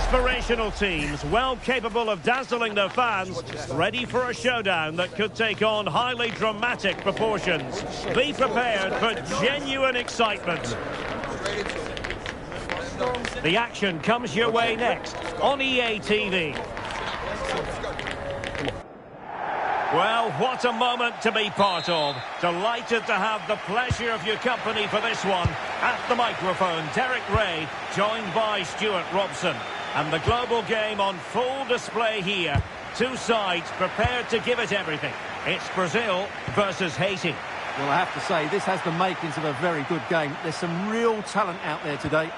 Aspirational teams, well capable of dazzling their fans, ready for a showdown that could take on highly dramatic proportions. Be prepared for genuine excitement. The action comes your way next on EA TV. Well, what a moment to be part of. Delighted to have the pleasure of your company for this one. At the microphone, Derek Ray, joined by Stuart Robson. And the global game on full display here. Two sides prepared to give it everything. It's Brazil versus Haiti. Well, I have to say, this has the makings of a very good game. There's some real talent out there today.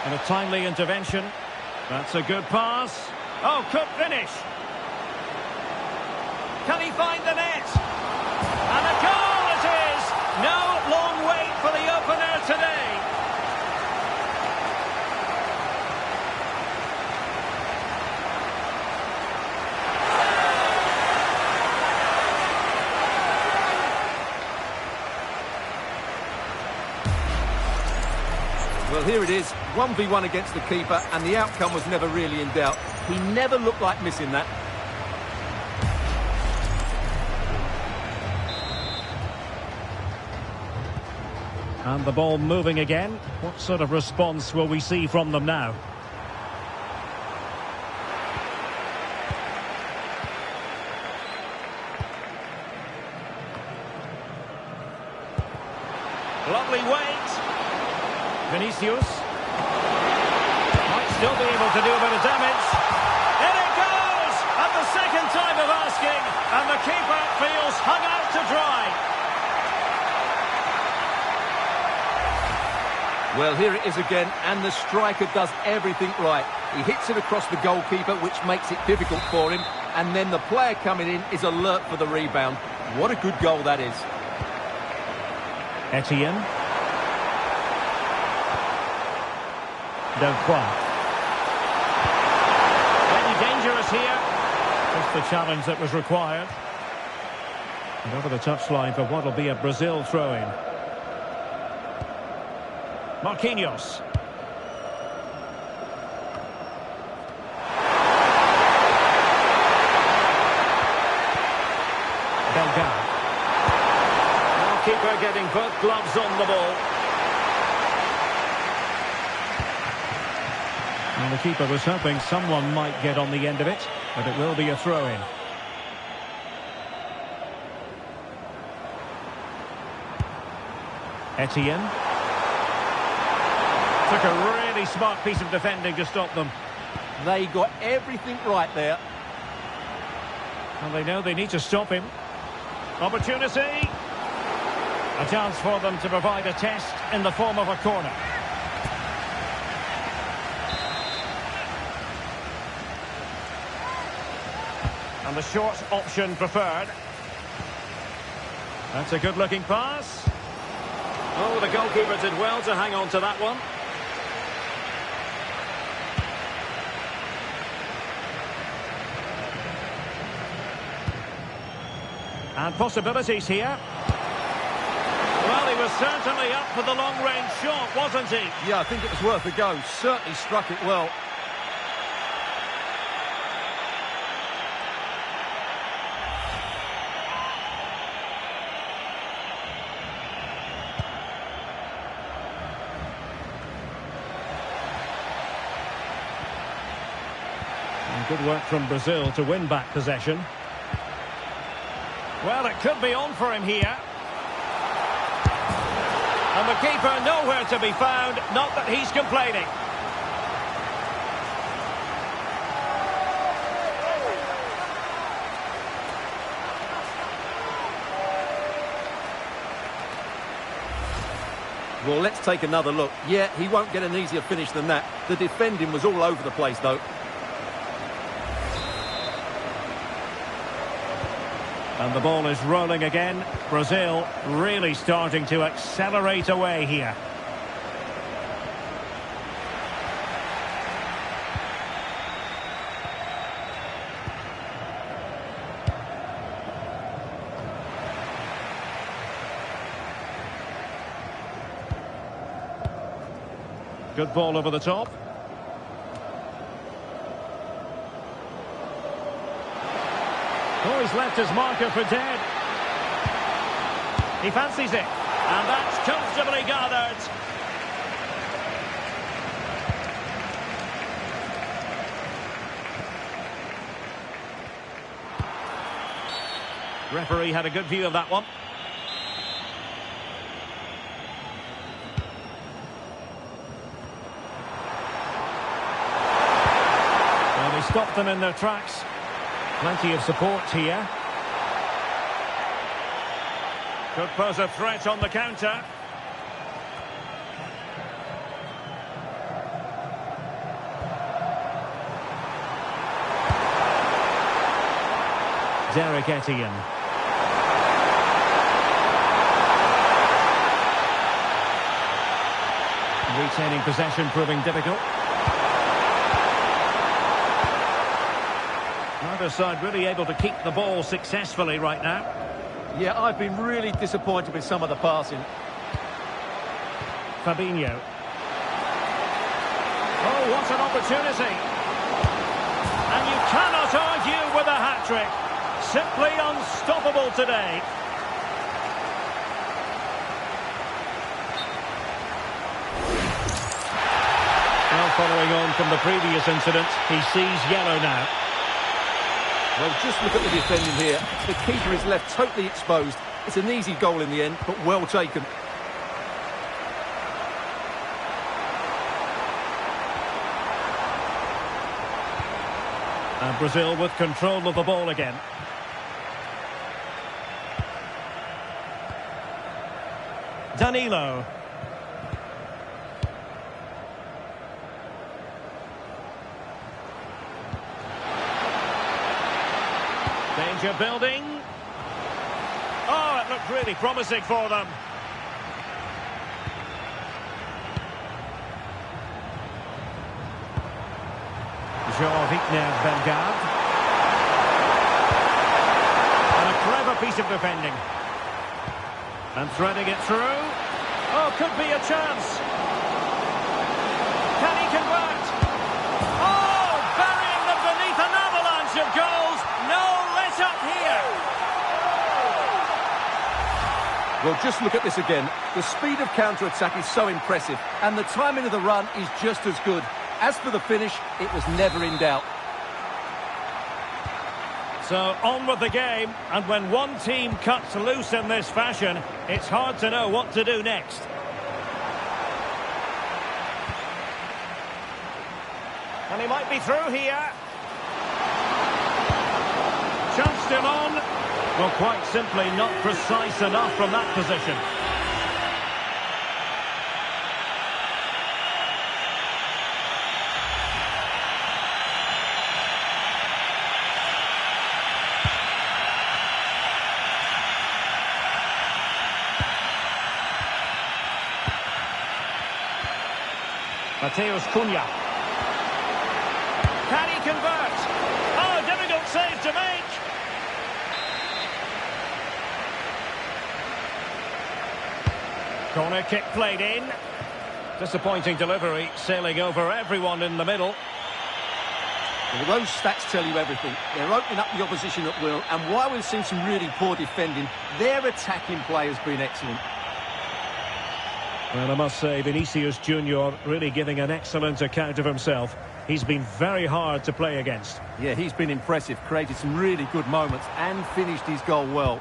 And a timely intervention. That's a good pass. Oh, could finish. Can he find the net? And a goal it is! No long wait for the opener today. Well, here it is, 1v1 against the keeper, and the outcome was never really in doubt. He never looked like missing that. And the ball moving again. What sort of response will we see from them now? Lovely weight. Vinicius. Might still be able to do a bit of damage. In it goes! At the second time of asking. And the keeper feels hung out to dry. Well, here it is again, and the striker does everything right. He hits it across the goalkeeper, which makes it difficult for him, and then the player coming in is alert for the rebound. What a good goal that is. Etienne. Delcroix. Very dangerous here. Just the challenge that was required. And over the touchline for what will be a Brazil throw-in. Marquinhos. Belgal. Now keeper getting both gloves on the ball. And the keeper was hoping someone might get on the end of it, but it will be a throw-in. Etienne. Took a really smart piece of defending to stop them. They got everything right there. And they know they need to stop him. Opportunity. A chance for them to provide a test in the form of a corner. And the short option preferred. That's a good-looking pass. Oh, the goalkeeper did well to hang on to that one. And possibilities here. Well, he was certainly up for the long-range shot, wasn't he? Yeah, I think it was worth a go. Certainly struck it well. And good work from Brazil to win back possession. Well, it could be on for him here. And the keeper nowhere to be found, not that he's complaining. Well, let's take another look. Yeah, he won't get an easier finish than that. The defending was all over the place, though. And the ball is rolling again. Brazil really starting to accelerate away here. Good ball over the top. Oh, he's left his marker for dead. He fancies it. And that's comfortably gathered. Referee had a good view of that one. Well, they stopped them in their tracks. Plenty of support here. Could pose a threat on the counter. Derek Etienne. Retaining possession proving difficult. Neither side really able to keep the ball successfully right now. Yeah, I've been really disappointed with some of the passing. Fabinho. Oh, what an opportunity. And you cannot argue with a hat-trick. Simply unstoppable today. Well, following on from the previous incident, he sees yellow now. Well, just look at the defending here. The keeper is left totally exposed. It's an easy goal in the end, but well taken. And Brazil with control of the ball again. Danilo. Danger building. Oh, it looked really promising for them. Jean-Victor Bellegarde. And a clever piece of defending. And threading it through. Oh, could be a chance. Can he convert? Oh, burying them beneath an avalanche of goals. No let up here. Well, just look at this again. The speed of counter-attack is so impressive, and the timing of the run is just as good. As for the finish, it was never in doubt. So on with the game, and when one team cuts loose in this fashion, it's hard to know what to do next. And he might be through here. Chance still on. Well, quite simply not precise enough from that position. Mateus Cunha. Can he convert? Oh, difficult save to make. Corner kick played in. Disappointing delivery, sailing over everyone in the middle. Well, those stats tell you everything. They're opening up the opposition at will, and while we've seen some really poor defending, their attacking play has been excellent. Well, I must say, Vinicius Junior really giving an excellent account of himself. He's been very hard to play against. Yeah, he's been impressive, created some really good moments and finished his goal well.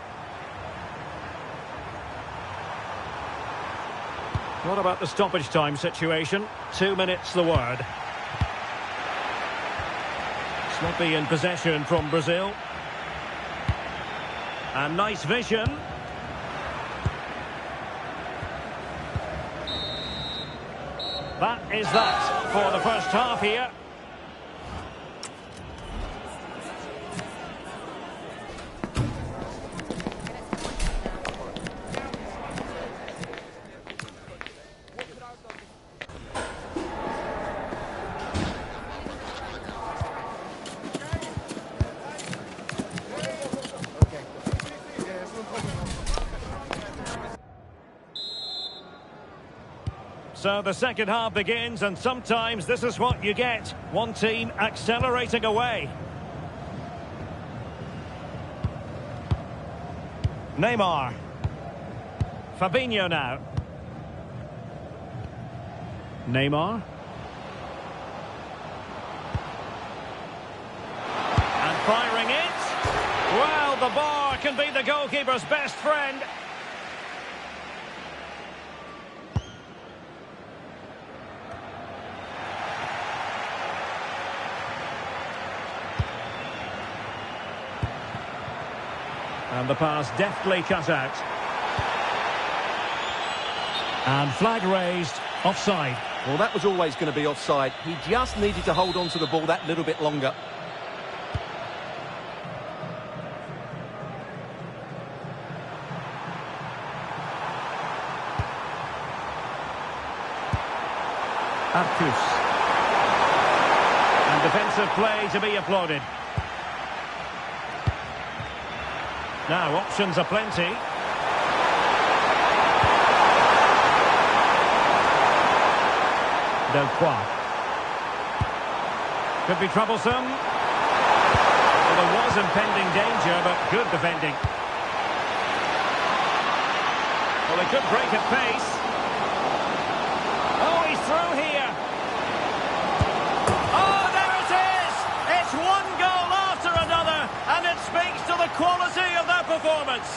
What about the stoppage time situation? 2 minutes the word. Sloppy in possession from Brazil. And nice vision. That is that for the first half here. So the second half begins, and sometimes this is what you get. One team accelerating away. Neymar. Fabinho now. Neymar. And firing it. Well, the bar can be the goalkeeper's best friend. And the pass deftly cut out. And flag raised, offside. Well, that was always going to be offside. He just needed to hold on to the ball that little bit longer. Aqui. And defensive play to be applauded. Now, options are plenty. Delcroix. Could be troublesome. Well, there was impending danger, but good defending. Well, they could break at pace. Oh, he's through here. Oh, there it is! It's one goal after another, and it speaks to the quality of that performance.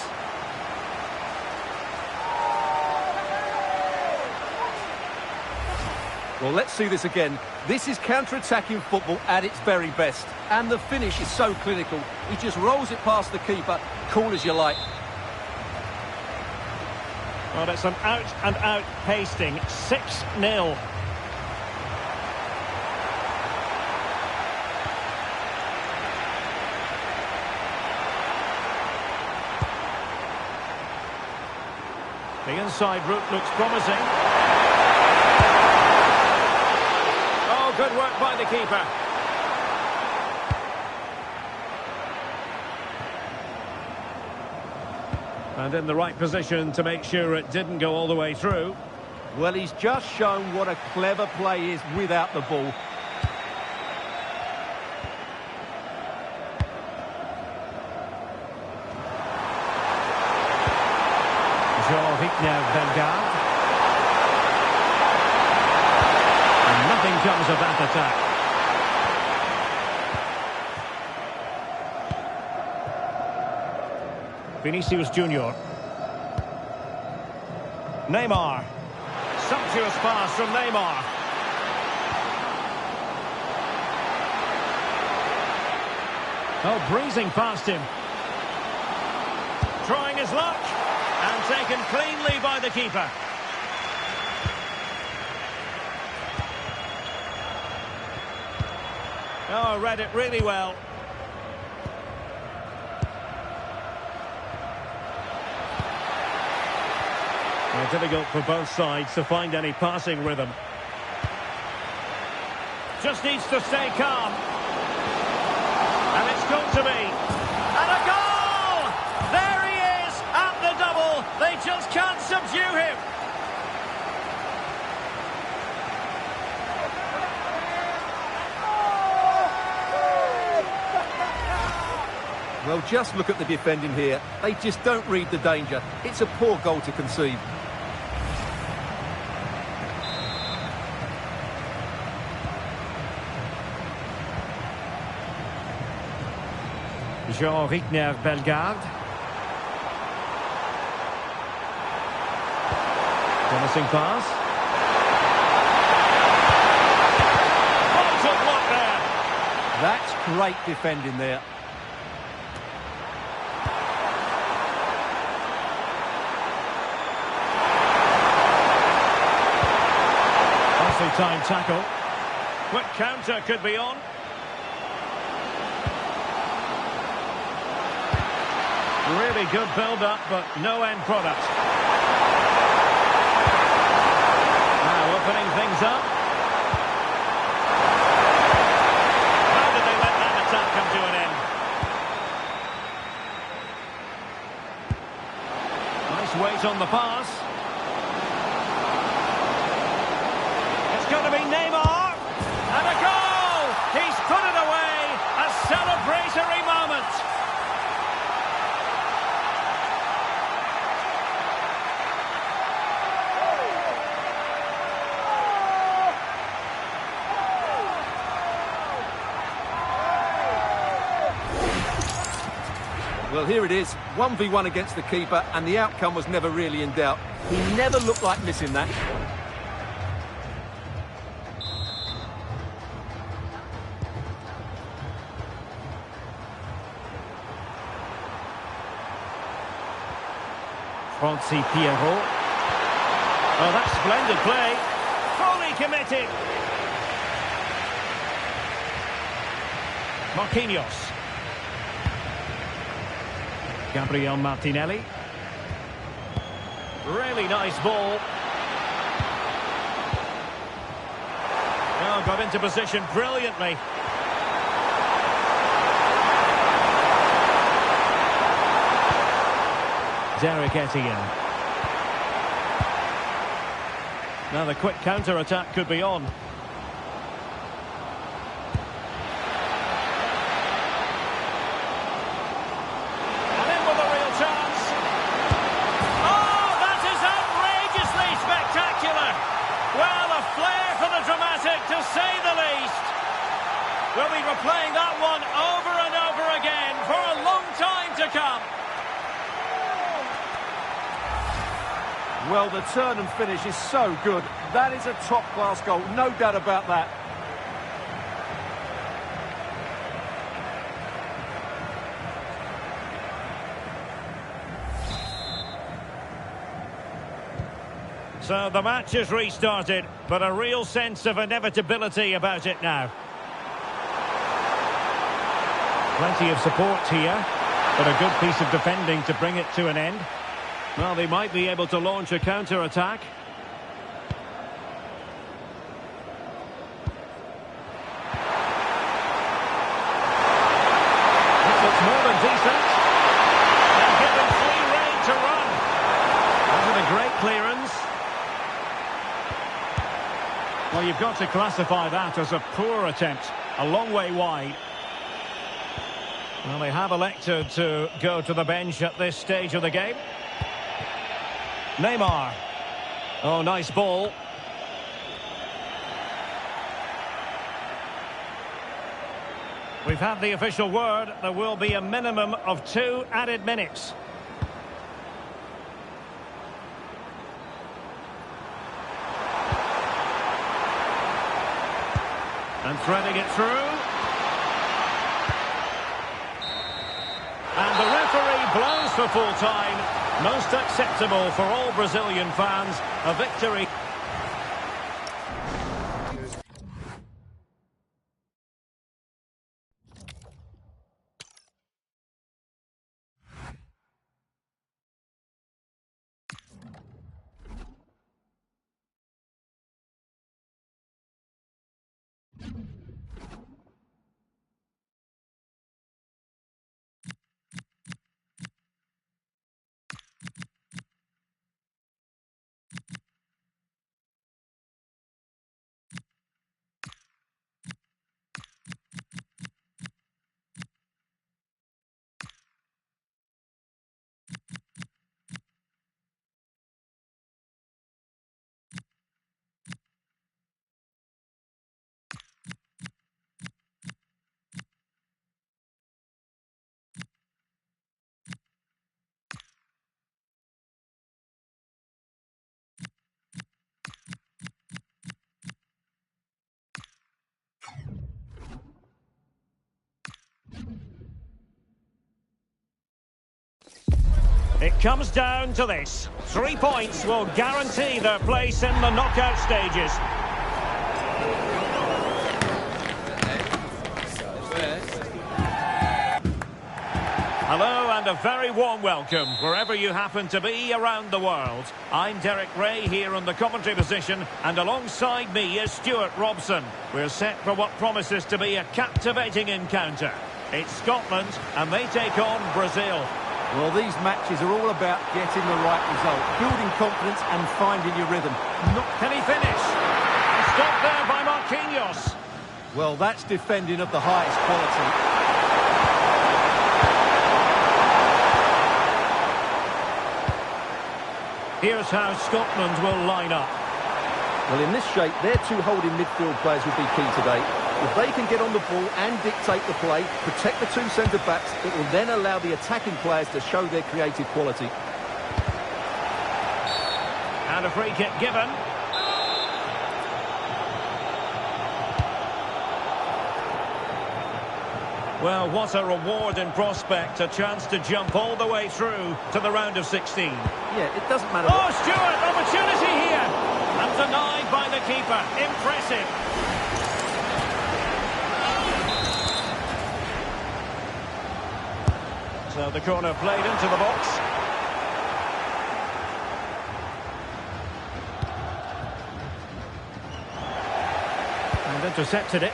Well, let's see this again. This is counter-attacking football at its very best. And the finish is so clinical. He just rolls it past the keeper, cool as you like. Well, it's an out-and-out pasting. 6-0. The inside route looks promising. Oh, good work by the keeper. And in the right position to make sure it didn't go all the way through. Well, he's just shown what a clever play is without the ball. Bellegarde. And nothing comes of that attack. Vinicius Junior. Neymar. Sumptuous pass from Neymar. Oh, breezing past him. Trying his luck. And taken cleanly by the keeper. Oh, read it really well. Well, difficult for both sides to find any passing rhythm. Just needs to stay calm. And it's got to be. And a goal! There he is at the double. They just can't subdue him. Well, just look at the defending here. They just don't read the danger. It's a poor goal to concede. Jean-Rickner Bellegarde. Promising pass. Bolted block there. That's great defending there. Nicely timed tackle. Quick counter could be on. Really good build-up, but no end product. Now opening things up. How did they let that attack come to an end? Nice weight on the pass. It's going to be Neymar. And a goal! He's put it away. A celebratory moment. Well, here it is, 1v1 against the keeper, and the outcome was never really in doubt. He never looked like missing that. Francis Pierrot. Oh, that's splendid play. Fully committed. Marquinhos. Gabriel Martinelli. Really nice ball. Oh, got into position brilliantly. Derek Etienne. Now the quick counter-attack could be on. And in with a real chance. Oh, that is outrageously spectacular. Well, a flair for the dramatic, to say the least. We'll be replaying that one over and over again for a long time to come. Well, the turn and finish is so good. That is a top-class goal, no doubt about that. So the match is restarted, but a real sense of inevitability about it now. Plenty of support here, but a good piece of defending to bring it to an end. Well, they might be able to launch a counter-attack. That looks more than decent. And given free rein to run. Wasn't a great clearance. Well, you've got to classify that as a poor attempt. A long way wide. Well, they have elected to go to the bench at this stage of the game. Neymar. Oh, nice ball. We've had the official word. There will be a minimum of 2 added minutes. And threading it through. And the referee blows for full time. Most acceptable for all Brazilian fans. A victory. It comes down to this. 3 points will guarantee their place in the knockout stages. Hello and a very warm welcome wherever you happen to be around the world. I'm Derek Ray here on the commentary position, and alongside me is Stuart Robson. We're set for what promises to be a captivating encounter. It's Scotland and they take on Brazil. Well, these matches are all about getting the right result, building confidence and finding your rhythm. Can he finish? He Stopped there by Marquinhos. Well, that's defending of the highest quality. Here's how Scotland will line up. Well, in this shape, their two holding midfield players will be key today. If they can get on the ball and dictate the play, protect the two centre-backs, it will then allow the attacking players to show their creative quality. And a free kick given. Well, what a reward in prospect. A chance to jump all the way through to the round of 16. Yeah, it doesn't matter. Oh, Stewart, opportunity here. And denied by the keeper. Impressive. So the corner played into the box. And intercepted it.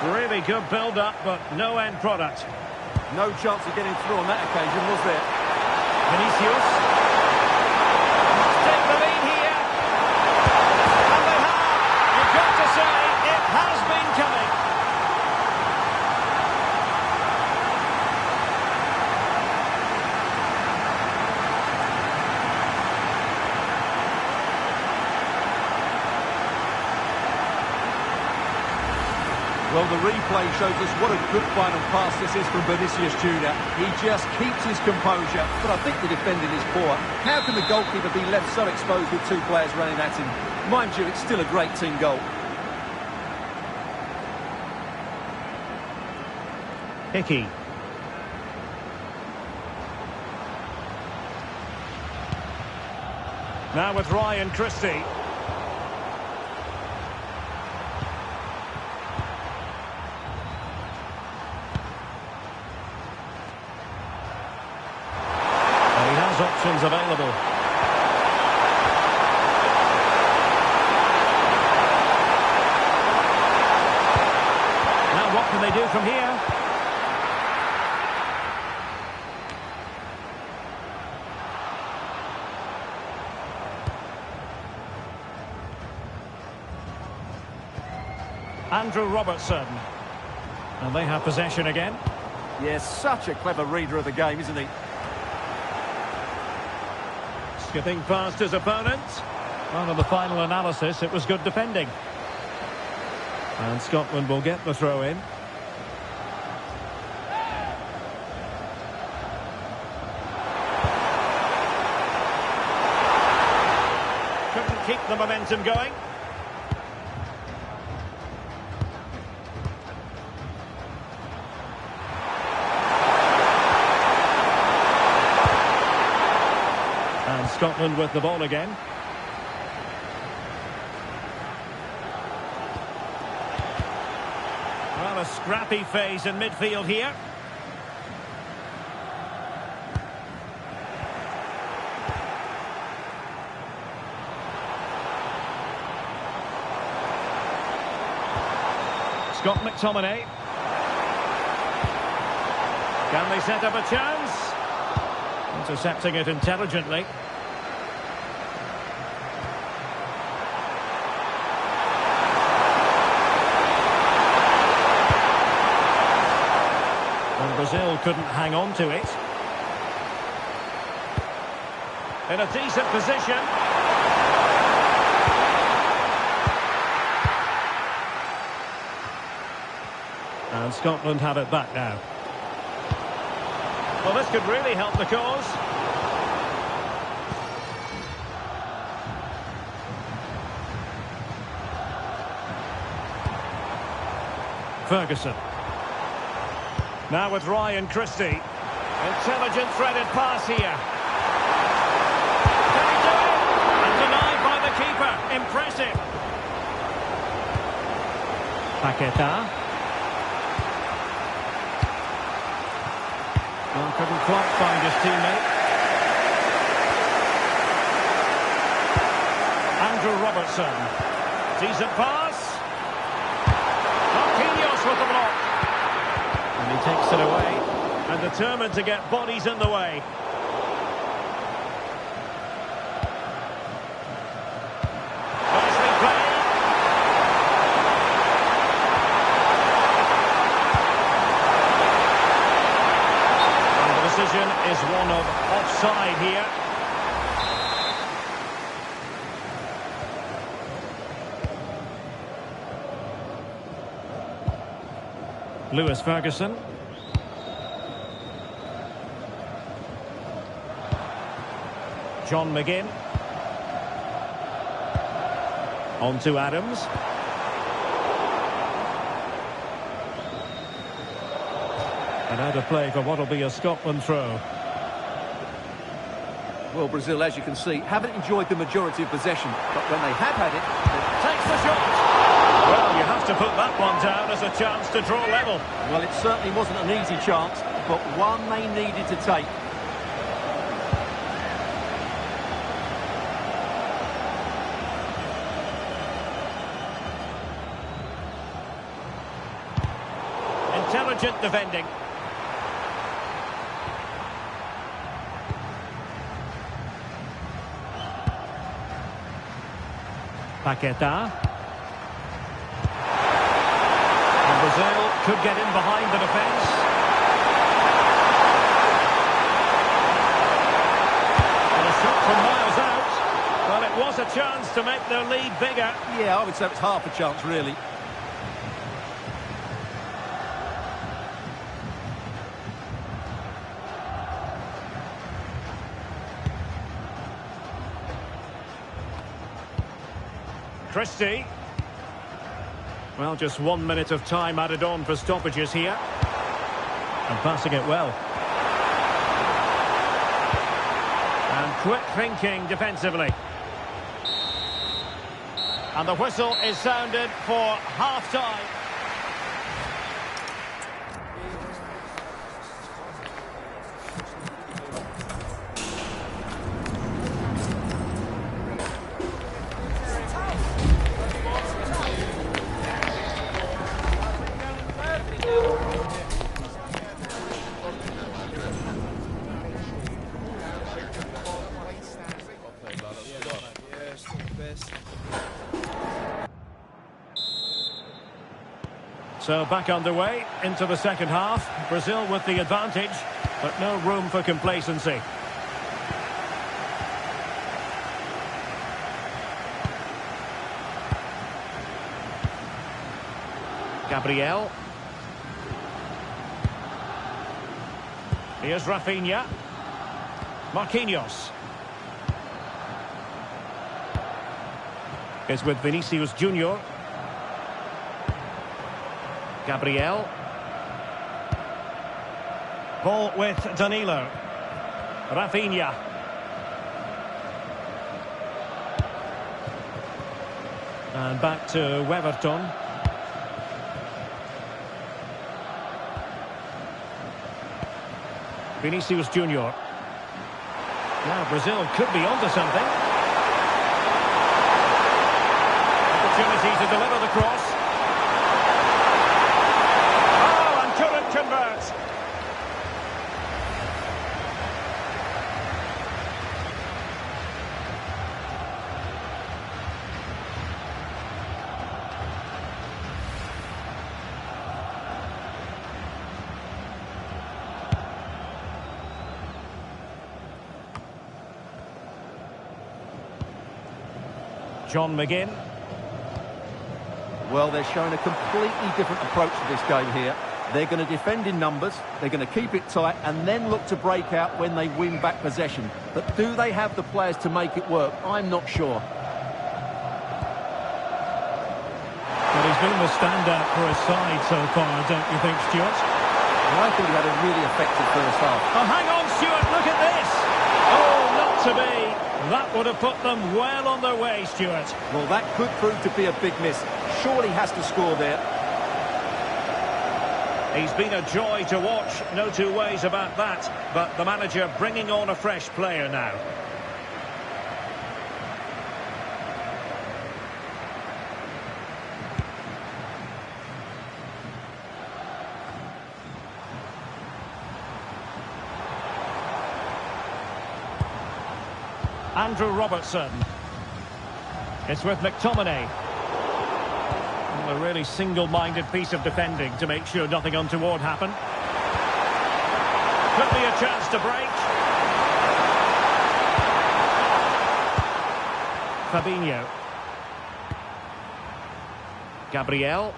Really good build-up, but no end product. No chance of getting through on that occasion, was there? Vinicius. Must take the lead here. And they have. You've got to say, it has been coming. Well, the replay shows us what a good final pass this is from Vinicius Junior. He just keeps his composure, but I think the defending is poor. How can the goalkeeper be left so exposed with two players running at him? Mind you, it's still a great team goal. Hickey. Now with Ryan Christie. Options available. Now what can they do from here? Andrew Robertson. And they have possession again. Yes, such a clever reader of the game, isn't he? Skipping past his opponent. Well, in the final analysis, it was good defending. And Scotland will get the throw in. Couldn't keep the momentum going. Scotland with the ball again. Well, a scrappy phase in midfield here. Scott McTominay. Can they set up a chance? Intercepting it intelligently. Brazil couldn't hang on to it. In a decent position. And Scotland have it back now. Well, this could really help the cause. Ferguson. Now with Ryan Christie. Intelligent threaded pass here. Can he do it? And denied by the keeper. Impressive. Paqueta. Well, couldn't quite find his teammate. Andrew Robertson. Decent pass. Marquinhos with the block. And he takes it away. And determined to get bodies in the way. Nicely played. And the decision is one of offside here. Lewis Ferguson. John McGinn. On to Adams. And out of play for what will be a Scotland throw. Well, Brazil, as you can see, haven't enjoyed the majority of possession, but when they have had it, Takes the shot. Well, you have to put that one down as a chance to draw level. well, it certainly wasn't an easy chance, but one they needed to take. Intelligent defending. Paquetá. And Brazil could get in behind the defence. And a shot from miles out. Well, it was a chance to make their lead bigger. Yeah, I would say it's half a chance, really. Christie. Well, just 1 minute of time added on for stoppages here. And passing it well. And quick thinking defensively. And the whistle is sounded for half-time. So back underway into the second half. Brazil with the advantage, but no room for complacency. Gabriel. Here's Rafinha. Marquinhos. Is with Vinicius Junior. Gabriel. Ball with Danilo. Rafinha. And back to Weverton. Vinicius Junior. Now Brazil could be onto something. Opportunity to deliver the cross. Converts. John McGinn. Well, they're showing a completely different approach to this game here. They're going to defend in numbers, they're going to keep it tight, and then look to break out when they win back possession. But do they have the players to make it work? I'm not sure. But he's been the standout for his side so far, don't you think, Stuart? Well, I thought he had a really effective first half. Oh, hang on, Stuart, look at this! Oh, not to be. That would have put them well on their way, Stuart. Well, that could prove to be a big miss. Surely has to score there. He's been a joy to watch, no two ways about that. But the manager bringing on a fresh player now. Andrew Robertson. It's with McTominay. A really single-minded piece of defending to make sure nothing untoward happened. Could be a chance to break. Fabinho. Gabriel.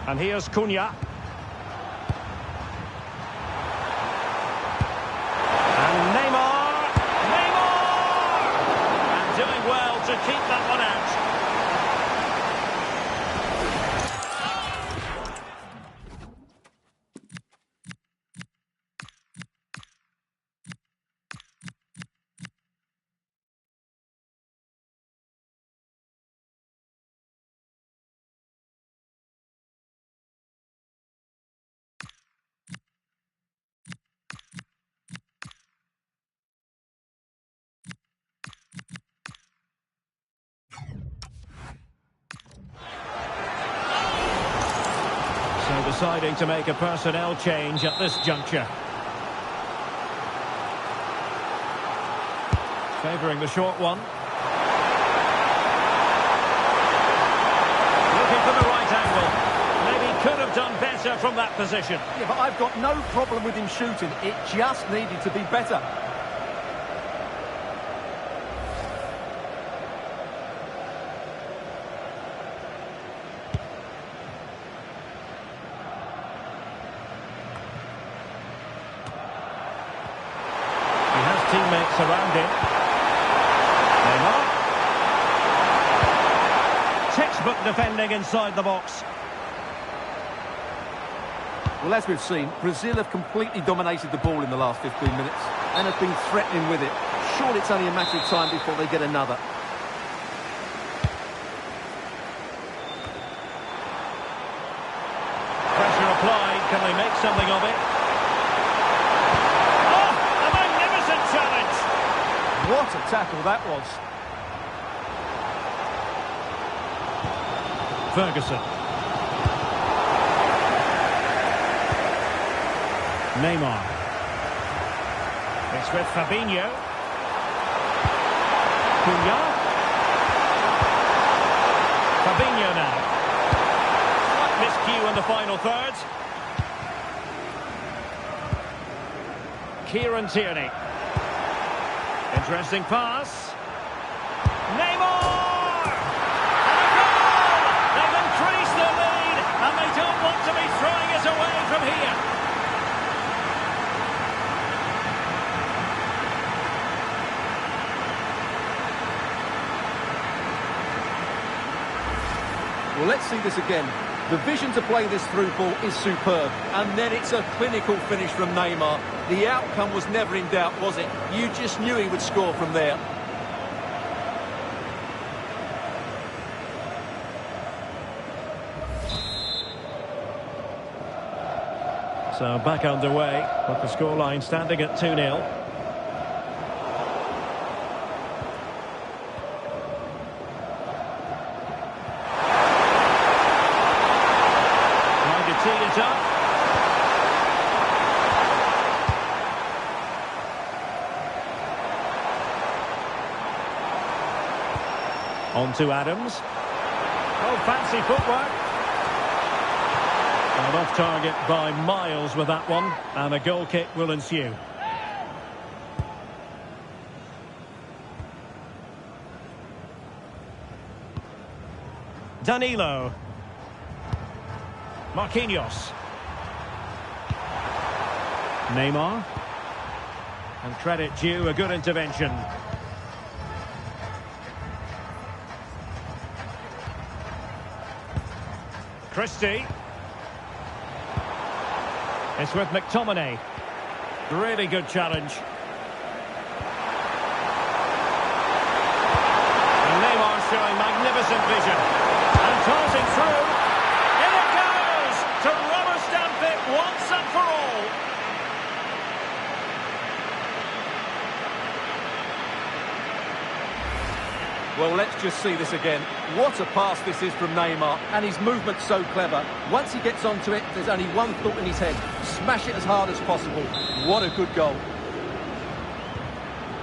And here's Cunha. And Neymar. And doing well to keep that one out. So deciding to make a personnel change at this juncture. Favouring the short one. Looking for the right angle. Maybe could have done better from that position. Yeah, but I've got no problem with him shooting. It just needed to be better. Teammates around him. Neymar. Textbook defending inside the box. Well, as we've seen, Brazil have completely dominated the ball in the last 15 minutes and have been threatening with it. Surely it's only a matter of time before they get another. Pressure applied. Can they make something of it? What a tackle that was. Ferguson. Neymar. It's with Fabinho. Cunha. Fabinho now. Slight miscue in the final third. Kieran Tierney. Interesting pass. Neymar! And a goal! They've increased their lead, and they don't want to be throwing it away from here. Well, let's see this again. The vision to play this through ball is superb, and then it's a clinical finish from Neymar. The outcome was never in doubt, was it? You just knew he would score from there. So back underway, but the scoreline standing at 2-0. Tee it up. On to Adams. Oh, fancy footwork. And off target by miles with that one, and a goal kick will ensue. Danilo. Marquinhos. Neymar. And credit due, a good intervention. Christie. It's with McTominay. Really good challenge. And Neymar showing magnificent vision. And tossing through. To rubber stamp it once and for all. Well, let's just see this again. What a pass this is from Neymar, and his movement's so clever. Once he gets onto it, there's only one thought in his head. Smash it as hard as possible. What a good goal.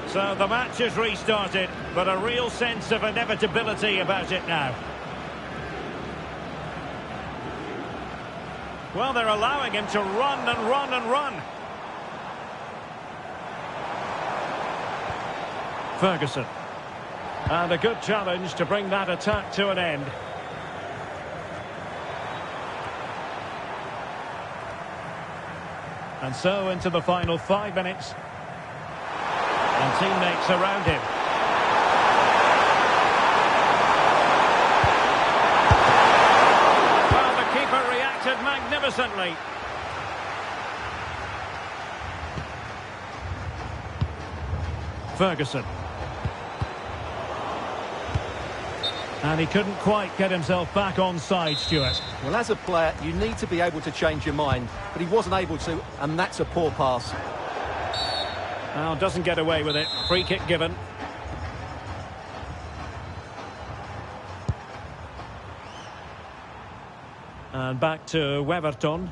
So the match has restarted, but a real sense of inevitability about it now. Well, they're allowing him to run and run and run. Ferguson. And a good challenge to bring that attack to an end. And so into the final 5 minutes. And teammates around him. Well, the keeper reacted magnificently. Ferguson. And he couldn't quite get himself back on side, Stuart. Well, as a player, you need to be able to change your mind, but he wasn't able to, and that's a poor pass. Well, doesn't get away with it. Free kick given. And back to Weverton.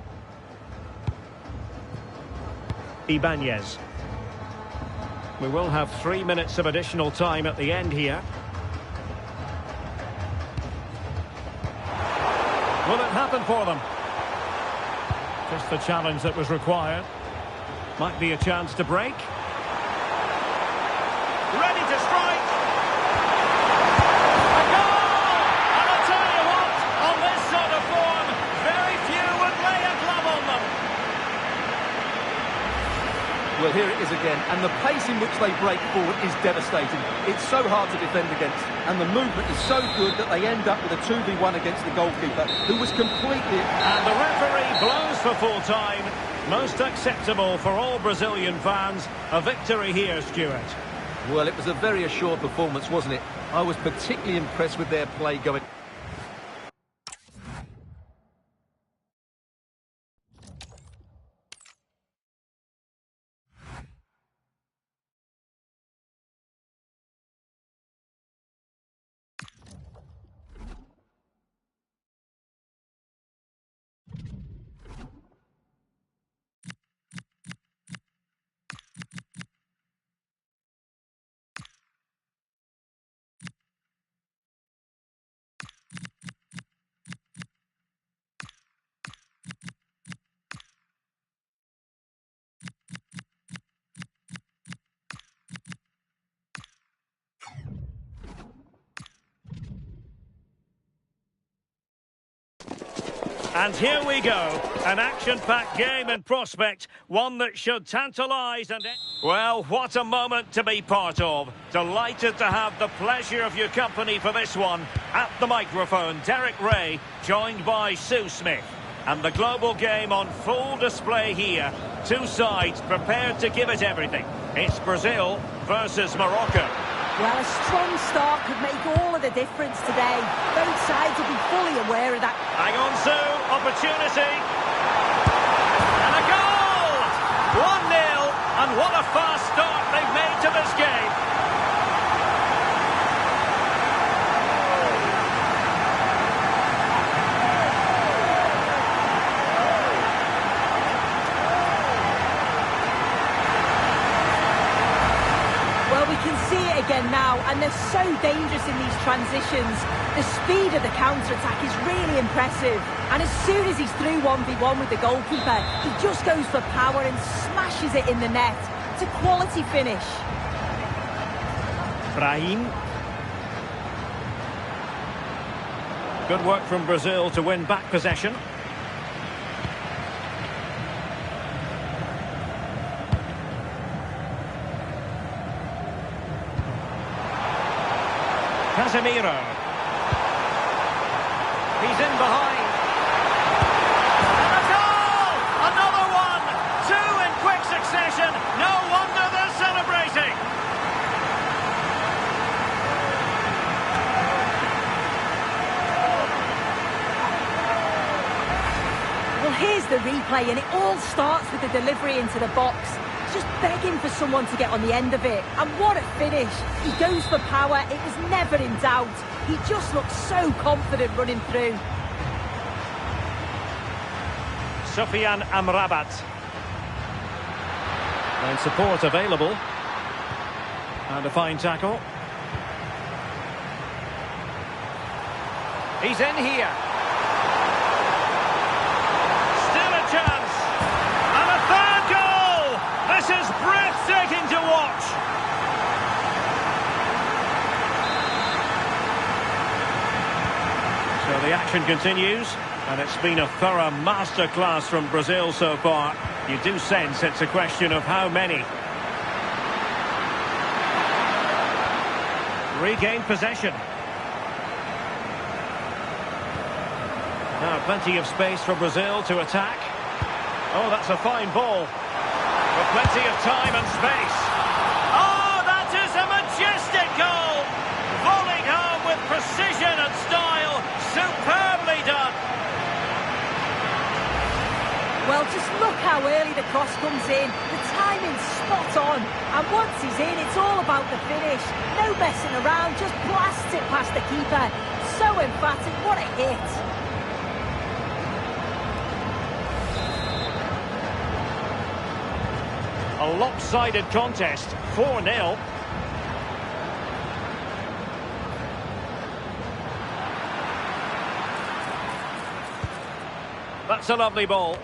Ibanez. We will have 3 minutes of additional time at the end here. Will it happen for them? Just the challenge that was required. Might be a chance to break. Ready to strike. A goal! And I'll tell you what, on this sort of form, very few would lay a glove on them. Well, here it is again, and the pace in which they break forward is devastating. It's so hard to defend against, and the movement is so good that they end up with a 2v1 against the goalkeeper, who was completely... And the referee blows for full time. Most acceptable for all Brazilian fans. A victory here, Stuart. Well, it was a very assured performance, wasn't it? I was particularly impressed with their play going... And here we go, an action-packed game in prospect, one that should tantalise and... Well, what a moment to be part of. Delighted to have the pleasure of your company for this one. At the microphone, Derek Ray, joined by Sue Smith. And the global game on full display here. Two sides prepared to give it everything. It's Brazil versus Morocco. Well, a strong start could make all of the difference today. Both sides will be fully aware of that. Hang on, Sue. Opportunity. And a goal! 1-0. And what a fast start they've made to this game. Again now, and they're so dangerous in these transitions. The speed of the counter-attack is really impressive, and as soon as he's through 1v1 with the goalkeeper, he just goes for power and smashes it in the net. It's a quality finish. Brahim. Good work from Brazil to win back possession. Casemiro. He's in behind. And a goal! Another one! Two in quick succession. No wonder they're celebrating. Well, here's the replay, and it all starts with the delivery into the box. Just begging for someone to get on the end of it. And what a finish. He goes for power. It was never in doubt. He just looks so confident running through. Sofyan Amrabat. And support available. And a fine tackle. He's in here. Still a chance. And a third goal! This is breathtaking to watch. So the action continues. And it's been a thorough masterclass from Brazil so far. You do sense it's a question of how many. Regained possession. Now plenty of space for Brazil to attack. Oh, that's a fine ball. With plenty of time and space. Oh, that is a majestic goal! Volleying home with precision and style. Superbly done. Well, just look how early the cross comes in. The timing's spot on. And once he's in, it's all about the finish. No messing around, just blasts it past the keeper. So emphatic, what a hit. A lopsided contest, 4-0. That's a lovely ball.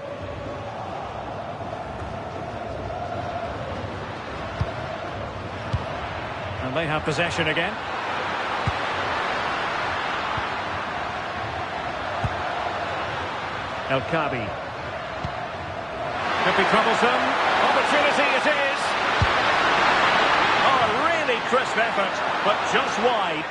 And they have possession again. El Kabi. Could be troublesome. Opportunity it is. Oh, a really crisp effort, but just wide.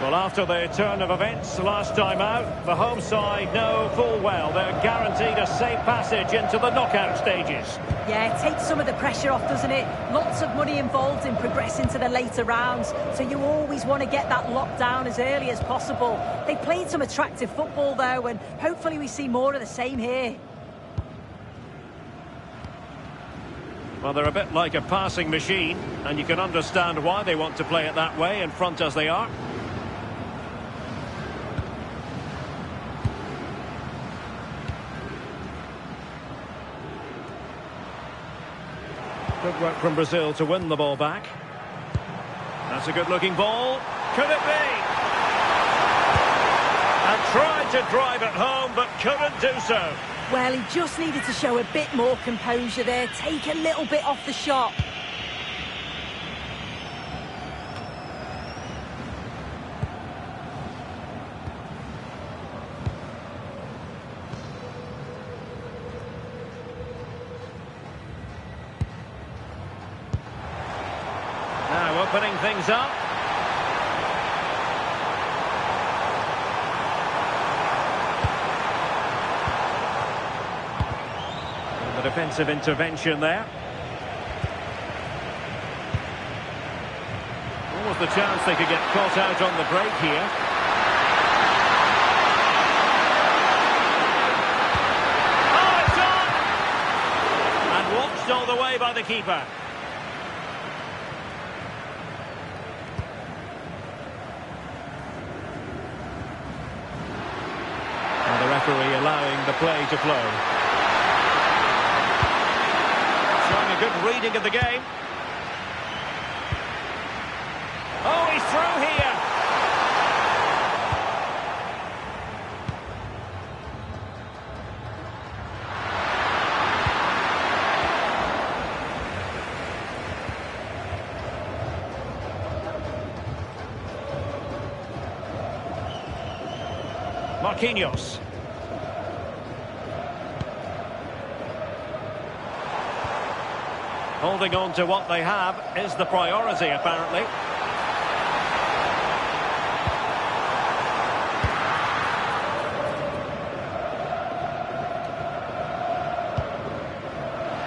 Well, after the turn of events last time out, the home side know full well they're guaranteed a safe passage into the knockout stages. Yeah, it takes some of the pressure off, doesn't it? Lots of money involved in progressing to the later rounds, so you always want to get that locked down as early as possible. They played some attractive football, though, and hopefully we see more of the same here. Well, they're a bit like a passing machine, and you can understand why they want to play it that way, in front as they are. Good work from Brazil to win the ball back. That's a good-looking ball. Could it be? And tried to drive it home, but couldn't do so. Well, he just needed to show a bit more composure there, take a little bit off the shot. Now opening things up. And the defensive intervention there. Almost the chance they could get caught out on the break here. Oh, it's on! And watched all the way by the keeper. Referee allowing the play to flow. Showing a good reading of the game. Oh, he's through here. Marquinhos. Holding on to what they have is the priority, apparently.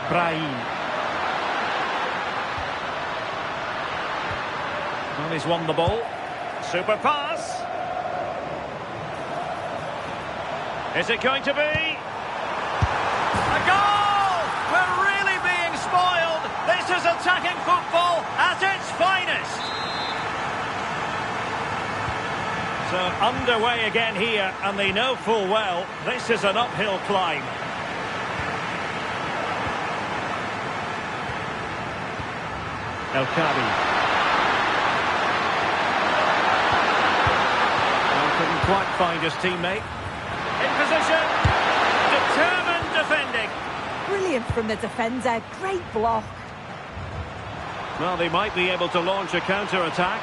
Brahim. Well, he's won the ball. Super pass. Is it going to be? A goal! We're really being spoiled. This is attacking football at its finest. So underway again here, and they know full well this is an uphill climb. El Kadi. Well, couldn't quite find his teammate. In position. Determined defending. Brilliant from the defender. Great block. Well, they might be able to launch a counter-attack.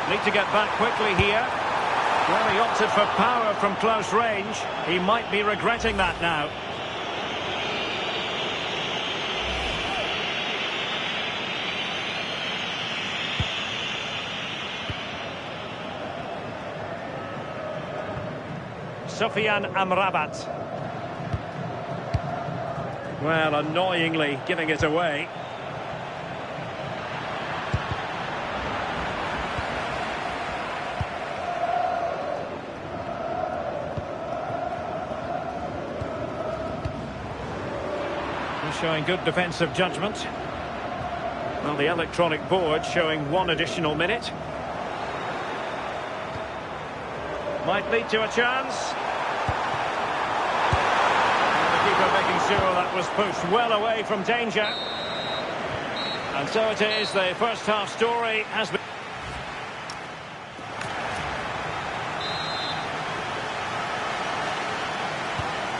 Need to get back quickly here. Well, he opted for power from close range. He might be regretting that now. Sufyan Amrabat. Well, annoyingly giving it away. He's showing good defensive judgment. Well, the electronic board showing 1 additional minute. Might lead to a chance. Making sure that was pushed well away from danger. And so it is, the first half story has been...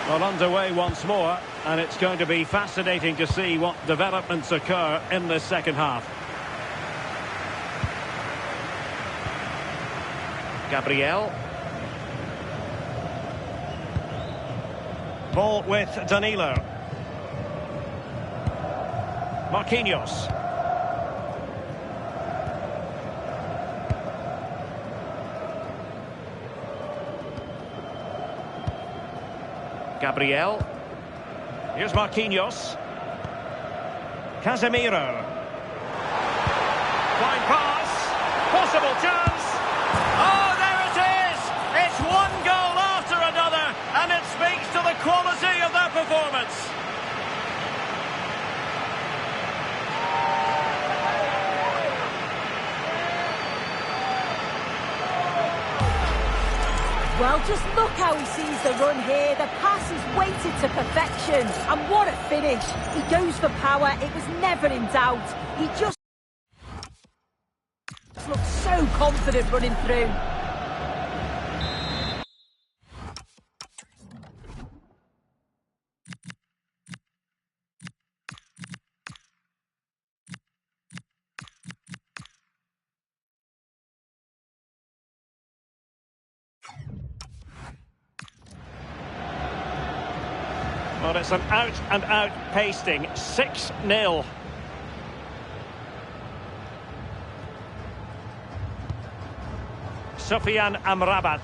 Well, underway once more, and it's going to be fascinating to see what developments occur in this second half. Gabriel. Ball with Danilo. Marquinhos. Gabriel. Here's Marquinhos. Casemiro. Fine pass. Possible chance. Oh, there it is! It's one goal after another, and it speaks to the quality of their performance. Well, just look how he sees the run here. The pass is weighted to perfection. And what a finish. He goes for power. It was never in doubt. He just looks so confident running through. Well, it's an out-and-out pasting, 6-0. Sufyan Amrabat.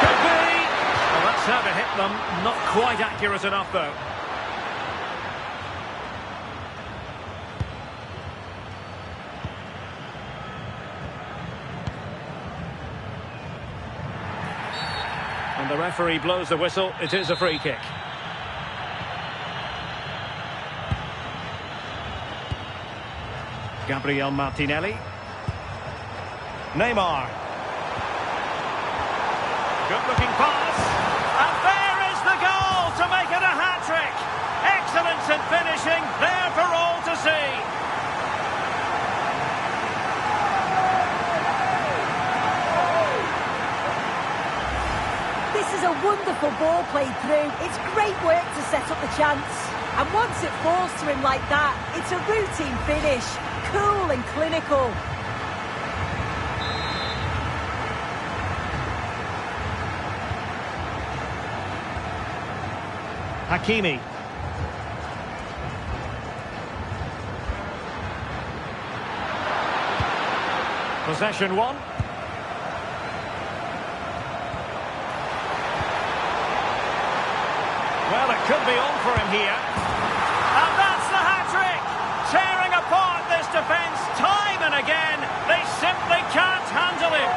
Could be! Well, that's how to hit them. Not quite accurate enough, though. And the referee blows the whistle. It is a free kick. Gabriel Martinelli. Neymar. Good-looking pass. And there is the goal to make it a hat-trick. Excellence in finishing, there for all to see. This is a wonderful ball played through. It's great work to set up the chance. And once it falls to him like that, it's a routine finish. Cool and clinical. Hakimi. Possession one. Well, it could be on for him here. And that's the hat-trick! Tearing apart this defence time and again. They simply can't handle him.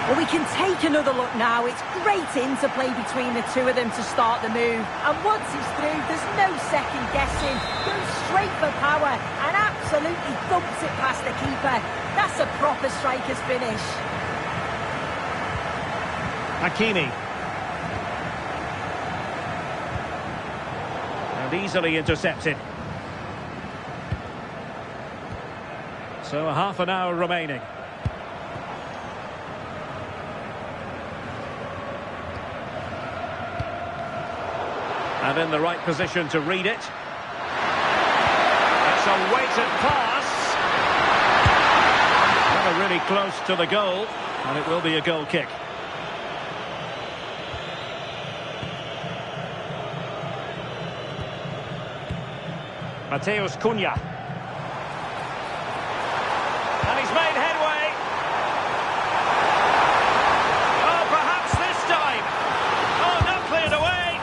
Well, we can take another look now. It's great interplay between the two of them to start the move. And once he's through, there's no second guessing. Goes straight for power and absolutely thumps it past the keeper. That's a proper striker's finish. Hakimi. And easily intercepted. So a half an hour remaining. And in the right position to read it. It's a weighted pass. Never really close to the goal. And it will be a goal kick. Mateus Cunha. And he's made headway. Oh, perhaps this time. Oh, not cleared away.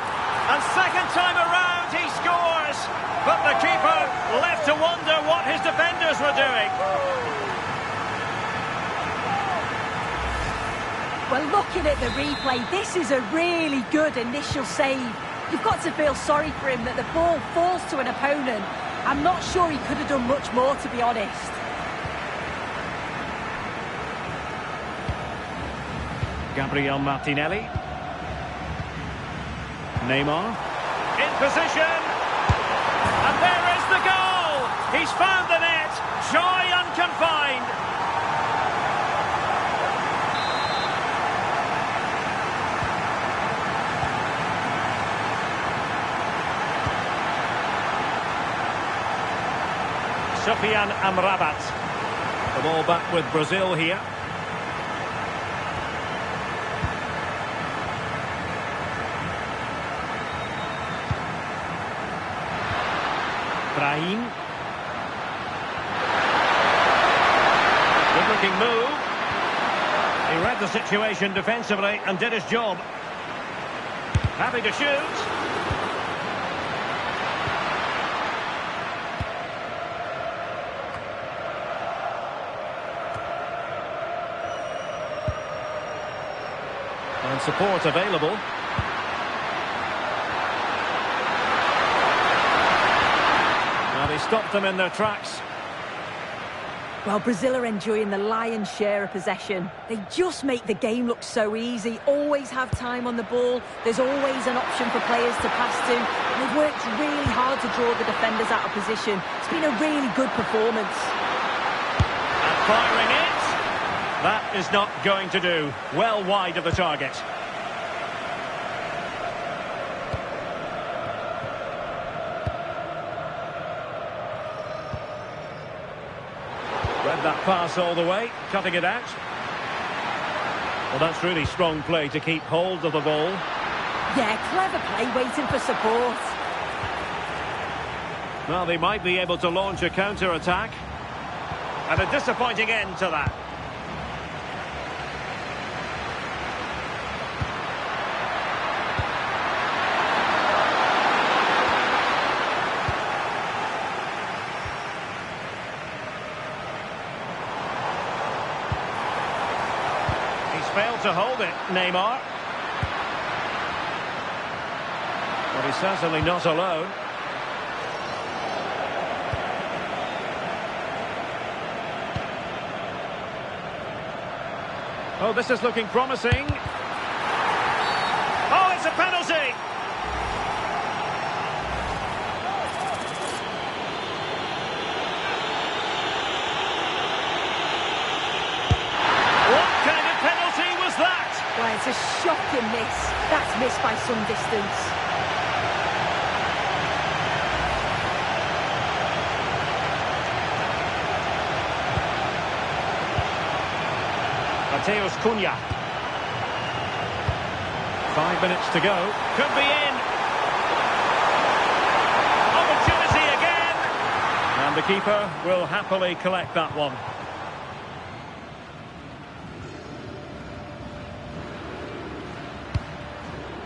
And second time around he scores. But the keeper left to wonder what his defenders were doing. Well, looking at the replay, this is a really good initial save. You've got to feel sorry for him that the ball falls to an opponent. I'm not sure he could have done much more, to be honest. Gabriel Martinelli. Neymar. In position. And there is the goal. He's found the net. Joy unconfined. Sufyan Amrabat. The ball back with Brazil here. Brahim. Good looking move. He read the situation defensively and did his job. Happy to shoot. And support available. Well, he stopped them in their tracks. Well, Brazil are enjoying the lion's share of possession. They just make the game look so easy, always have time on the ball. There's always an option for players to pass to. And they've worked really hard to draw the defenders out of position. It's been a really good performance. And firing it. That is not going to do. Well wide of the target. Read that pass all the way, cutting it out. Well, that's really strong play to keep hold of the ball. Yeah, clever play, waiting for support. Well, they might be able to launch a counter-attack. And a disappointing end to that. Failed to hold it, Neymar. But he's certainly not alone. Oh, this is looking promising. Oh, it's a penalty! Well, it's a shocking miss. That's missed by some distance. Mateus Cunha. 5 minutes to go. Could be in. Opportunity again. And the keeper will happily collect that one.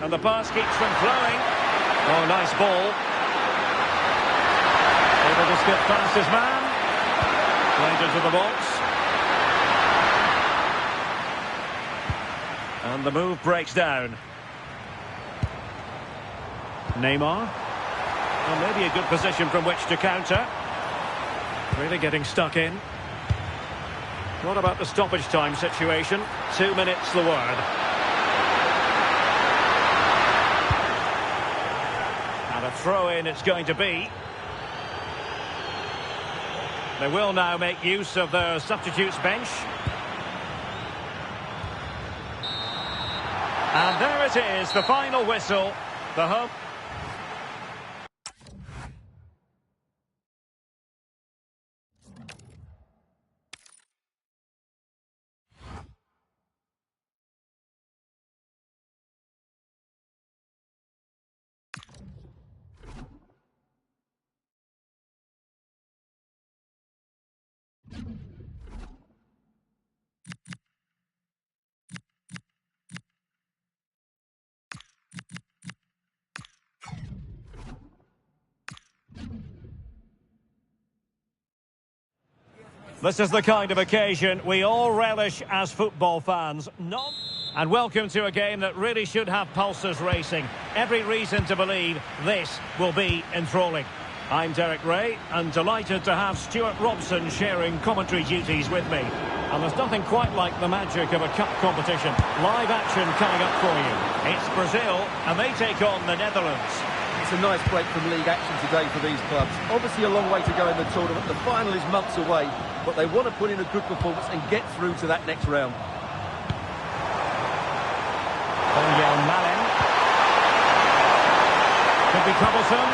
And the pass keeps them flowing. Oh, nice ball. Able to skip past his man. Played into the box. And the move breaks down. Neymar. Well, maybe a good position from which to counter. Really getting stuck in. What about the stoppage time situation? 2 minutes the word. And a throw-in it's going to be. They will now make use of their substitutes bench. And there it is, the final whistle. The home... This is the kind of occasion we all relish as football fans. And welcome to a game that really should have pulses racing. Every reason to believe this will be enthralling. I'm Derek Ray, and delighted to have Stuart Robson sharing commentary duties with me. And there's nothing quite like the magic of a cup competition. Live action coming up for you. It's Brazil, and they take on the Netherlands. It's a nice break from league action today for these clubs. Obviously a long way to go in the tournament. The final is months away, but they want to put in a good performance and get through to that next round. Could be troublesome.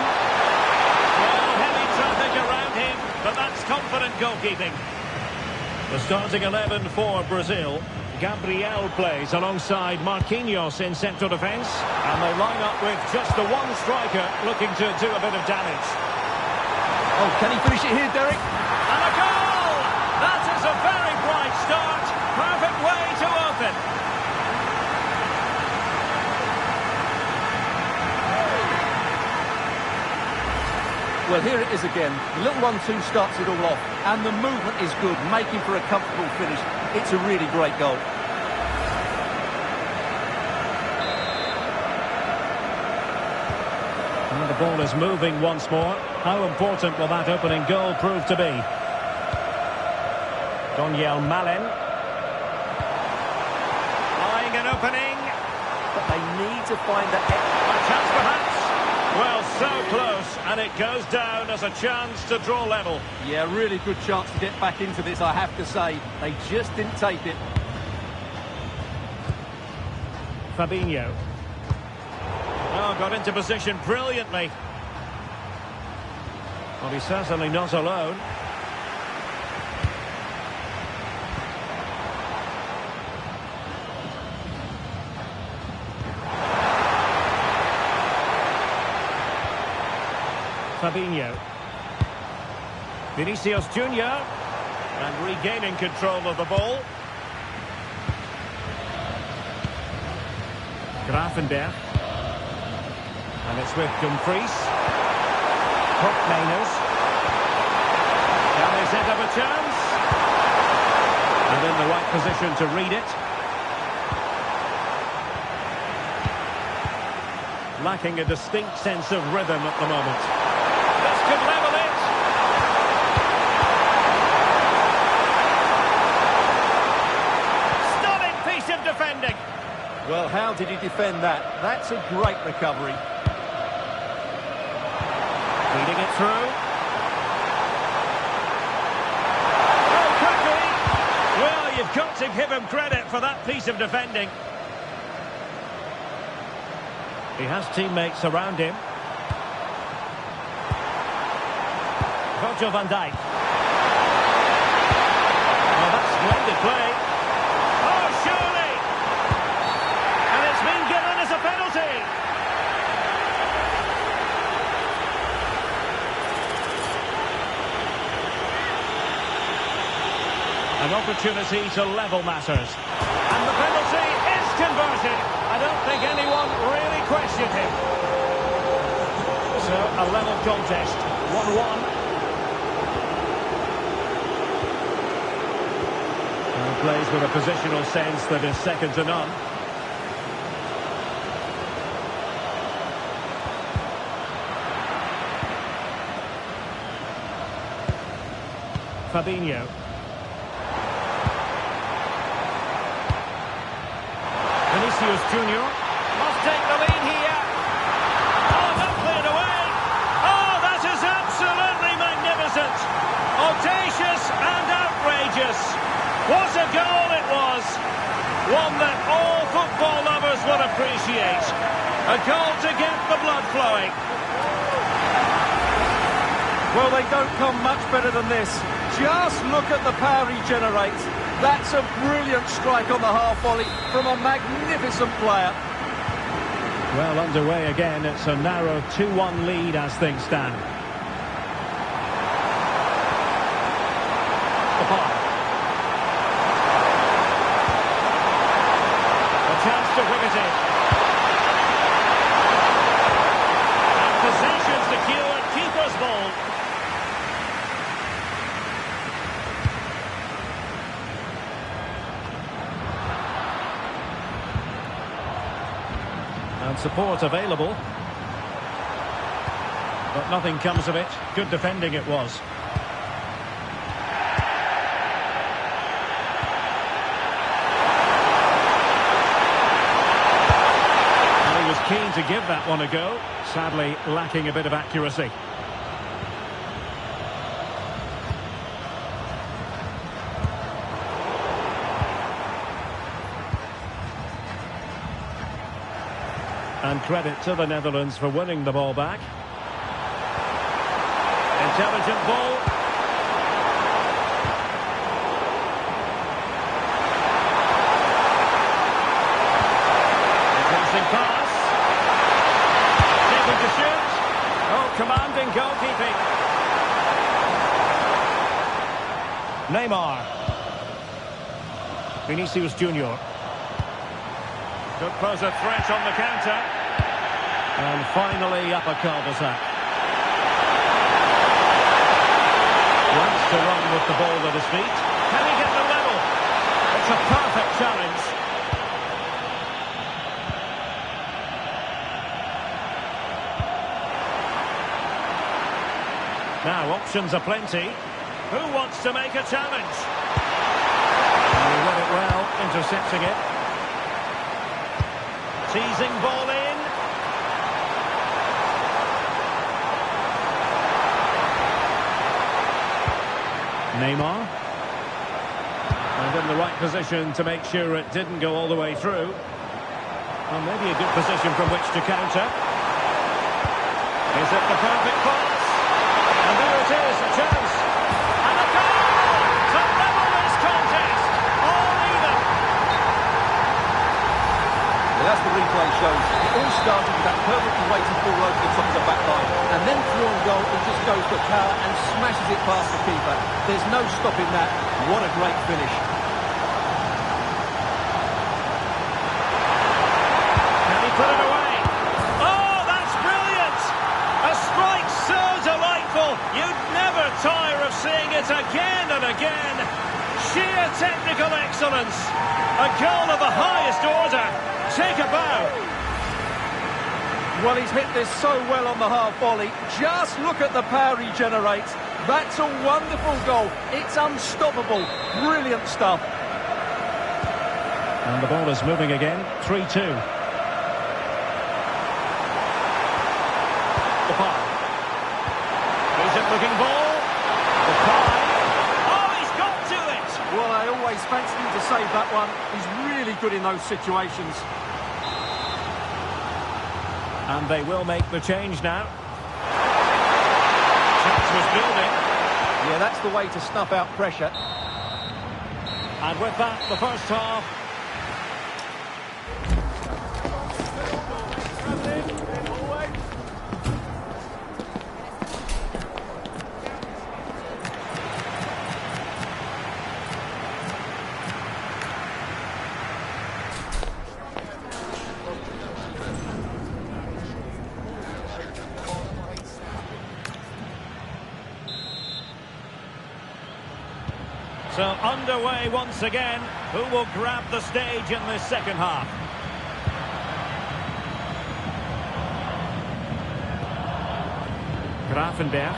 Well, heavy traffic around him, but that's confident goalkeeping. The starting 11 for Brazil. Gabriel plays alongside Marquinhos in central defence. And they line up with just the one striker looking to do a bit of damage. Oh, can he finish it here, Derek? And a goal! That is a very bright start. Perfect way to open. Well, here it is again. The little 1-2 starts it all off. And the movement is good, making for a comfortable finish. It's a really great goal. And the ball is moving once more. How important will that opening goal prove to be? Donyell Malen. Eyeing an opening. But they need to find that... A chance perhaps. Well, so close, and it goes down as a chance to draw level. Yeah, really good chance to get back into this, I have to say. They just didn't take it. Fabinho. Oh, got into position brilliantly. Well, he's certainly not alone. Fabinho. Vinicius Junior, and regaining control of the ball. Grafenberg. And it's with Dumfries. Kopmeiners. Can they set up a chance? And in the right position to read it. Lacking a distinct sense of rhythm at the moment. This could level it. Stunning piece of defending. Well, how did he defend that? That's a great recovery. Feeding it through. Oh, quickly. Well, you've got to give him credit for that piece of defending. He has teammates around him. Virgil van Dijk. Oh, that's splendid play. Oh, surely! And it's been given as a penalty. An opportunity to level matters. And the penalty is converted. I don't think anyone really questioned him. So, a level contest. 1-1. Plays with a positional sense that is second to none. Fabinho. Vinicius Junior must take the lead here. Oh, not cleared away. will appreciate. A goal to get the blood flowing. Well, they don't come much better than this. Just look at the power he generates. That's a brilliant strike on the half volley from a magnificent player. Well, underway again. It's a narrow 2-1 lead as things stand. A chance to whip it in. And possession secured, keeper's ball. And support available. But nothing comes of it. Good defending it was. Keen to give that one a go, sadly lacking a bit of accuracy. And credit to the Netherlands for winning the ball back. Intelligent ball. Interesting pass. To shoot. Oh, commanding goalkeeping. Neymar. Vinicius Junior. Could pose a threat on the counter. And finally up a cul-de-sac. Wants to run with the ball at his feet. Can he get the level? It's a perfect challenge. Now, options are plenty. Who wants to make a challenge? And he read it well, intercepting it. Teasing ball in. Neymar. And in the right position to make sure it didn't go all the way through. Well, maybe a good position from which to counter. Is it the perfect pass? And there it is, a chance. And a goal to level this contest. All even. Well, as the replay shows, it all started with that perfectly weighted ball over the top of the back line. And then through on goal, he just goes for power and smashes it past the keeper. There's no stopping that. What a great finish. Can he put it away? Oh, that's brilliant. A strike so delightful. You'd never tire of seeing it again and again. Sheer technical excellence. A goal of the highest order. Take a bow. Well, he's hit this so well on the half volley. Just look at the power he generates. That's a wonderful goal. It's unstoppable. Brilliant stuff. And the ball is moving again. 3-2. Looking ball. Oh, he's got to it. Well, I always fancied him to save that one. He's really good in those situations. And they will make the change now. Chance was building. Yeah, that's the way to snuff out pressure. And with that, the first half. So underway once again. Who will grab the stage in this second half? Gravenberg.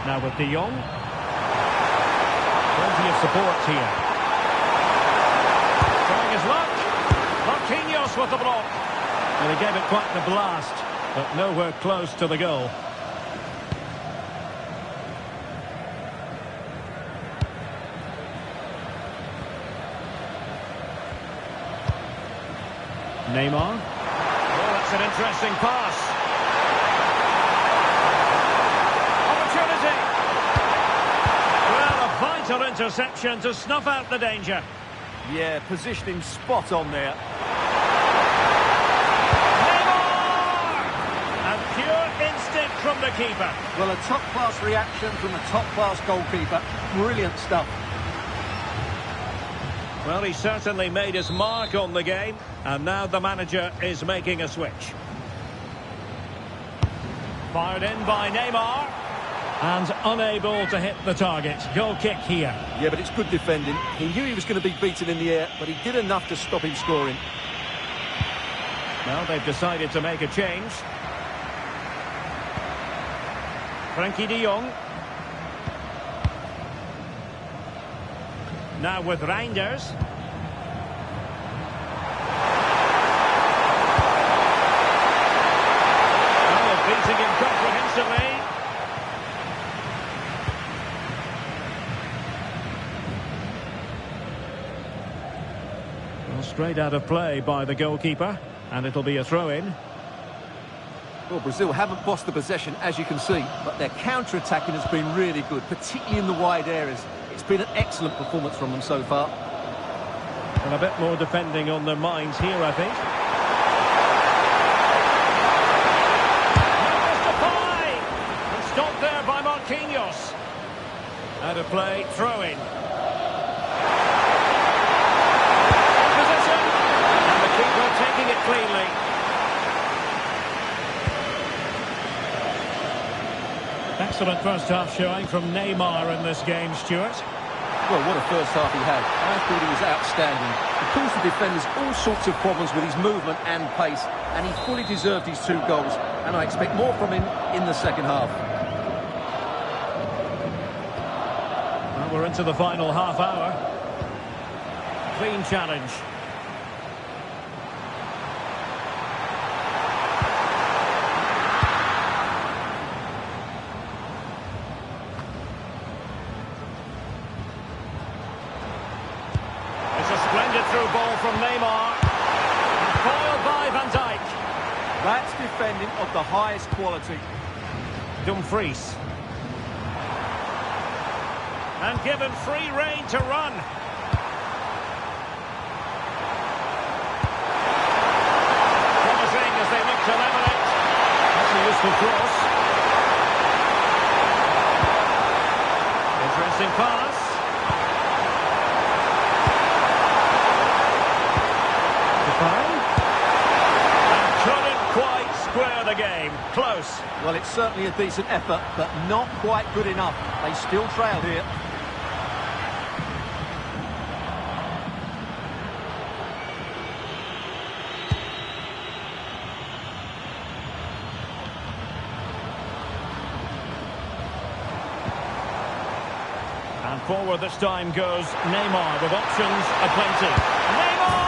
Now with De Jong. Plenty of support here. Trying his luck. Marquinhos with the block. And he gave it quite the blast, but nowhere close to the goal. Neymar. Oh, that's an interesting pass. Opportunity. Well, a vital interception to snuff out the danger. Yeah, positioning spot on there. Neymar! And pure instinct from the keeper. Well, a top-class reaction from a top-class goalkeeper. Brilliant stuff. Well, he certainly made his mark on the game, and now the manager is making a switch. Fired in by Neymar, and unable to hit the target. Goal kick here. Yeah, but it's good defending. He knew he was going to be beaten in the air, but he did enough to stop him scoring. Well, they've decided to make a change. Frankie de Jong. Now with Reinders. Oh, beating him comprehensively. Well, straight out of play by the goalkeeper, and it'll be a throw-in. Well, Brazil haven't bossed the possession, as you can see, but their counter-attacking has been really good, particularly in the wide areas. It's been an excellent performance from them so far. And a bit more defending on their minds here, I think. And stopped there by Marquinhos. Out of play, throw-in. Position. And the keeper taking it cleanly. Excellent first half showing from Neymar in this game, Stuart. Well, what a first half he had. I thought he was outstanding. He caused the defenders all sorts of problems with his movement and pace, and he fully deserved his 2 goals, and I expect more from him in the second half. Well, we're into the final half hour. Clean challenge. Splendid through ball from Neymar. Foiled by Van Dijk. That's defending of the highest quality. Dumfries. And given free rein to run. Promising as they look to level it. That's a useful cross. Interesting pass. And couldn't quite square the game. Close. Well, it's certainly a decent effort, but not quite good enough. They still trail here. And forward this time goes Neymar with options aplenty. Neymar!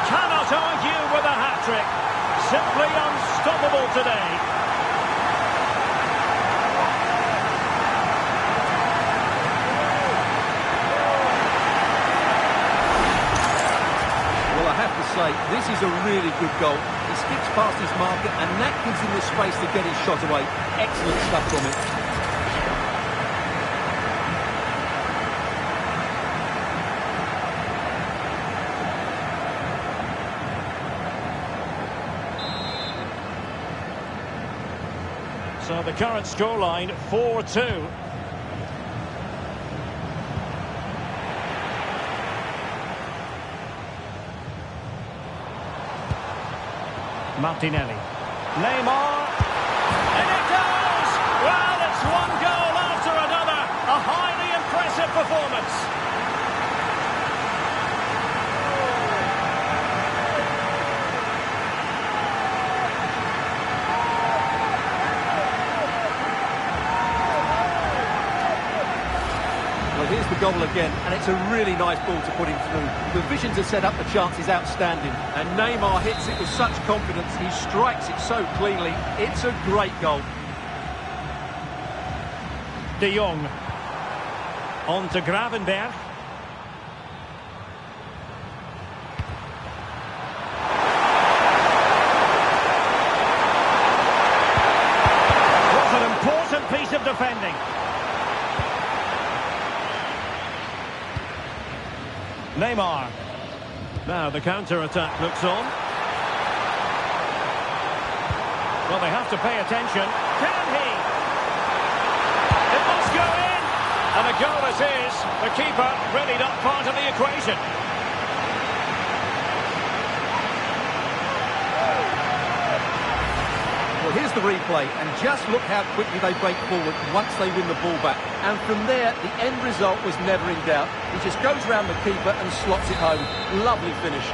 Cannot argue with a hat-trick. Simply unstoppable today. Well, I have to say, this is a really good goal. He skips past his marker, and that gives him the space to get his shot away. Excellent stuff from him. So the current scoreline, 4-2. Martinelli. Neymar. And it goes! Well, it's one goal after another. A highly impressive performance. Here's the goal again, and it's a really nice ball to put him through. The vision to set up the chance is outstanding, and Neymar hits it with such confidence. He strikes it so cleanly. It's a great goal. De Jong. On to Gravenberg. Neymar. Now the counter-attack looks on. Well, they have to pay attention. Can he? It must go in! And a goal it is. The keeper really not part of the equation. Well, here's the replay, and just look how quickly they break forward once they win the ball back. And from there, the end result was never in doubt. He just goes round the keeper and slots it home. Lovely finish.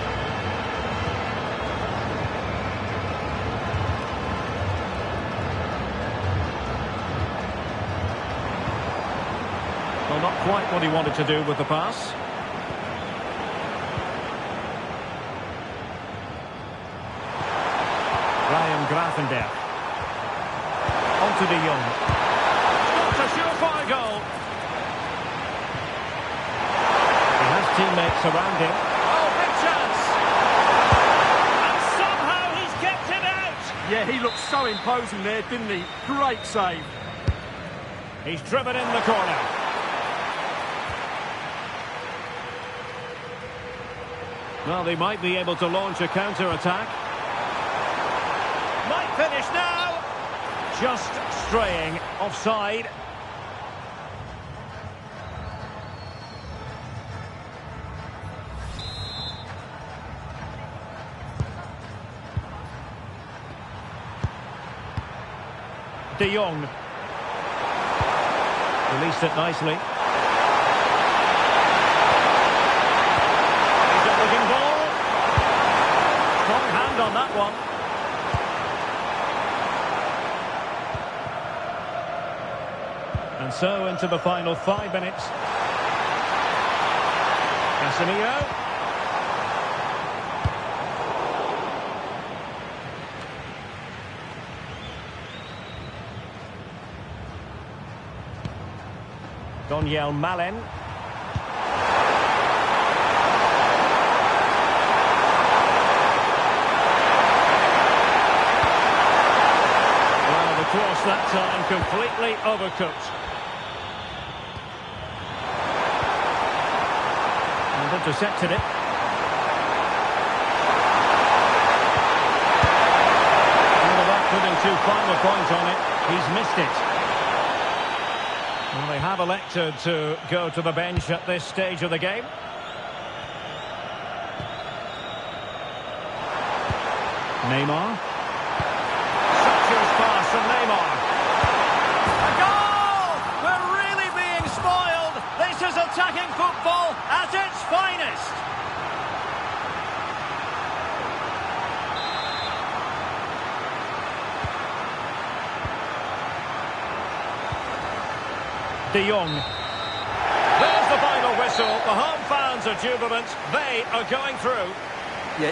Well, not quite what he wanted to do with the pass. Ryan Grafenberg. On to De Jong. It's a surefire goal. He has teammates around him. Oh, big chance! And somehow he's kept it out! Yeah, he looked so imposing there, didn't he? Great save. He's driven in the corner. Well, they might be able to launch a counter-attack. Might finish now. Just straying offside. De Jong. Released it nicely. He's a looking ball. Strong hand on that one. And so into the final 5 minutes. Casemiro. Donyell Malen. Well, the cross that time completely overcooked. Intercepted it. And without putting too fine a point on it, he's missed it. Well, they have elected to go to the bench at this stage of the game. Neymar. Such pass from Neymar. A goal! We're really being spoiled. This is attacking football at its finest. De Jong. There's the final whistle. The home fans are jubilant. They are going through. Yeah.